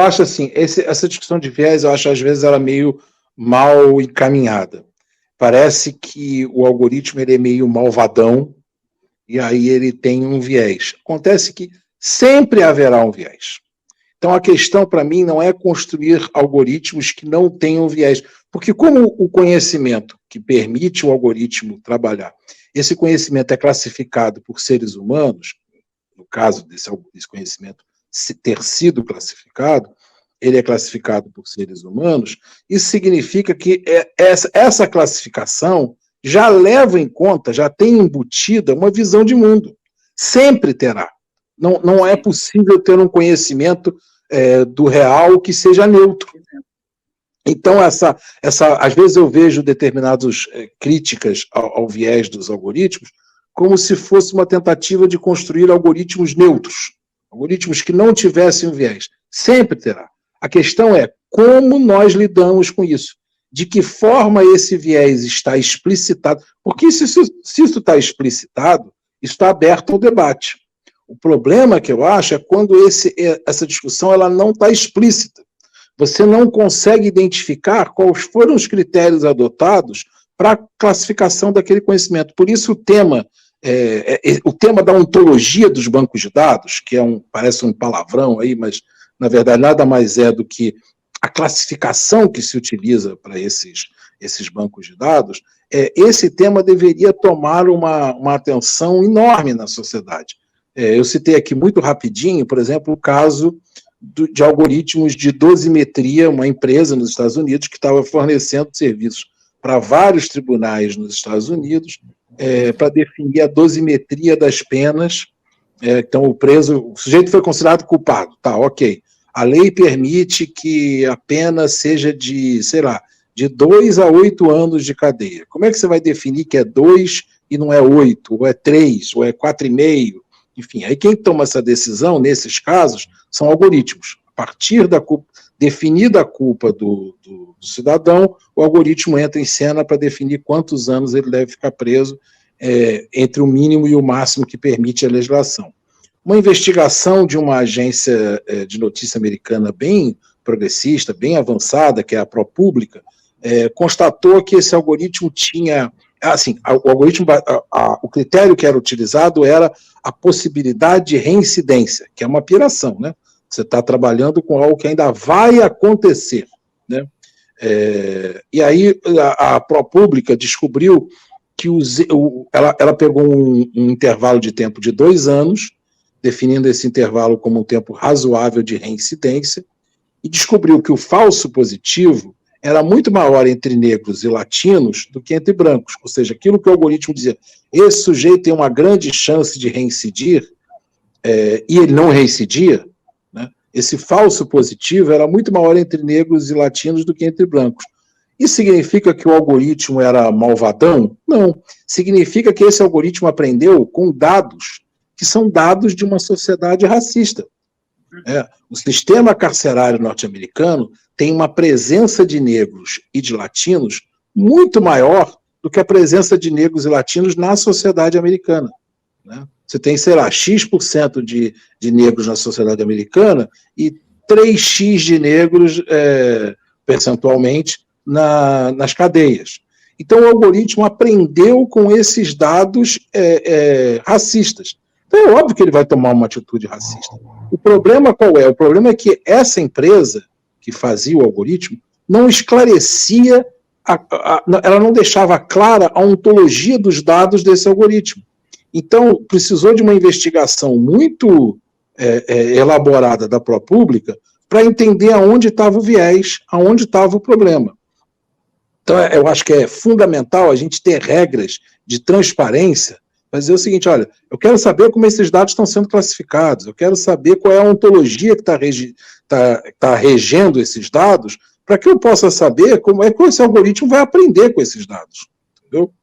acho assim, essa discussão de viés, eu acho às vezes ela meio mal encaminhada. Parece que o algoritmo ele é meio malvadão e aí ele tem um viés. Acontece que sempre haverá um viés. Então, a questão, para mim, não é construir algoritmos que não tenham viés. Porque como o conhecimento que permite o algoritmo trabalhar, esse conhecimento é classificado por seres humanos, no caso desse conhecimento ter sido classificado, ele é classificado por seres humanos, isso significa que essa classificação já leva em conta, já tem embutida uma visão de mundo. Sempre terá. Não é possível ter um conhecimento do real que seja neutro. Então, às vezes eu vejo determinadas críticas ao viés dos algoritmos como se fosse uma tentativa de construir algoritmos neutros, algoritmos que não tivessem um viés. Sempre terá. A questão é como nós lidamos com isso. De que forma esse viés está explicitado. Porque se isso está explicitado, isso está aberto ao debate. O problema que eu acho é quando essa discussão ela não está explícita. Você não consegue identificar quais foram os critérios adotados para a classificação daquele conhecimento. Por isso o tema da ontologia dos bancos de dados, que parece um palavrão aí, mas na verdade nada mais é do que a classificação que se utiliza para esses bancos de dados, esse tema deveria tomar uma atenção enorme na sociedade. Eu citei aqui muito rapidinho, por exemplo, o caso de algoritmos de dosimetria, uma empresa nos Estados Unidos que estava fornecendo serviços para vários tribunais nos Estados Unidos para definir a dosimetria das penas. Então, o sujeito foi considerado culpado. Tá, ok. A lei permite que a pena seja de 2 a 8 anos de cadeia. Como é que você vai definir que é 2 e não é 8, ou é 3, ou é 4,5? Enfim, aí quem toma essa decisão, nesses casos, são algoritmos. A partir da culpa, definida a culpa do cidadão, o algoritmo entra em cena para definir quantos anos ele deve ficar preso, entre o mínimo e o máximo que permite a legislação. Uma investigação de uma agência de notícia americana bem progressista, bem avançada, que é a ProPublica, constatou que esse algoritmo tinha... Assim, o critério que era utilizado era a possibilidade de reincidência, que é uma piração, né? Você está trabalhando com algo que ainda vai acontecer, né? E aí a ProPublica descobriu que ela pegou um intervalo de tempo de 2 anos, definindo esse intervalo como um tempo razoável de reincidência, e descobriu que o falso positivo era muito maior entre negros e latinos do que entre brancos. Ou seja, aquilo que o algoritmo dizia, esse sujeito tem uma grande chance de reincidir, e ele não reincidia, né? Esse falso positivo era muito maior entre negros e latinos do que entre brancos. Isso significa que o algoritmo era malvadão? Não. Significa que esse algoritmo aprendeu com dados que são dados de uma sociedade racista. O sistema carcerário norte-americano tem uma presença de negros e de latinos muito maior do que a presença de negros e latinos na sociedade americana, né? Você tem, X% de negros na sociedade americana e 3x de negros, percentualmente, nas cadeias. Então, o algoritmo aprendeu com esses dados racistas. Então, é óbvio que ele vai tomar uma atitude racista. O problema qual é? O problema é que essa empresa que fazia o algoritmo não esclarecia, ela não deixava clara a ontologia dos dados desse algoritmo. Então, precisou de uma investigação muito elaborada da ProPublica para entender aonde estava o viés, aonde estava o problema. Então, eu acho que é fundamental a gente ter regras de transparência, mas dizer o seguinte, olha, eu quero saber como esses dados estão sendo classificados, eu quero saber qual é a ontologia que está regendo esses dados, para que eu possa saber como é que esse algoritmo vai aprender com esses dados, entendeu?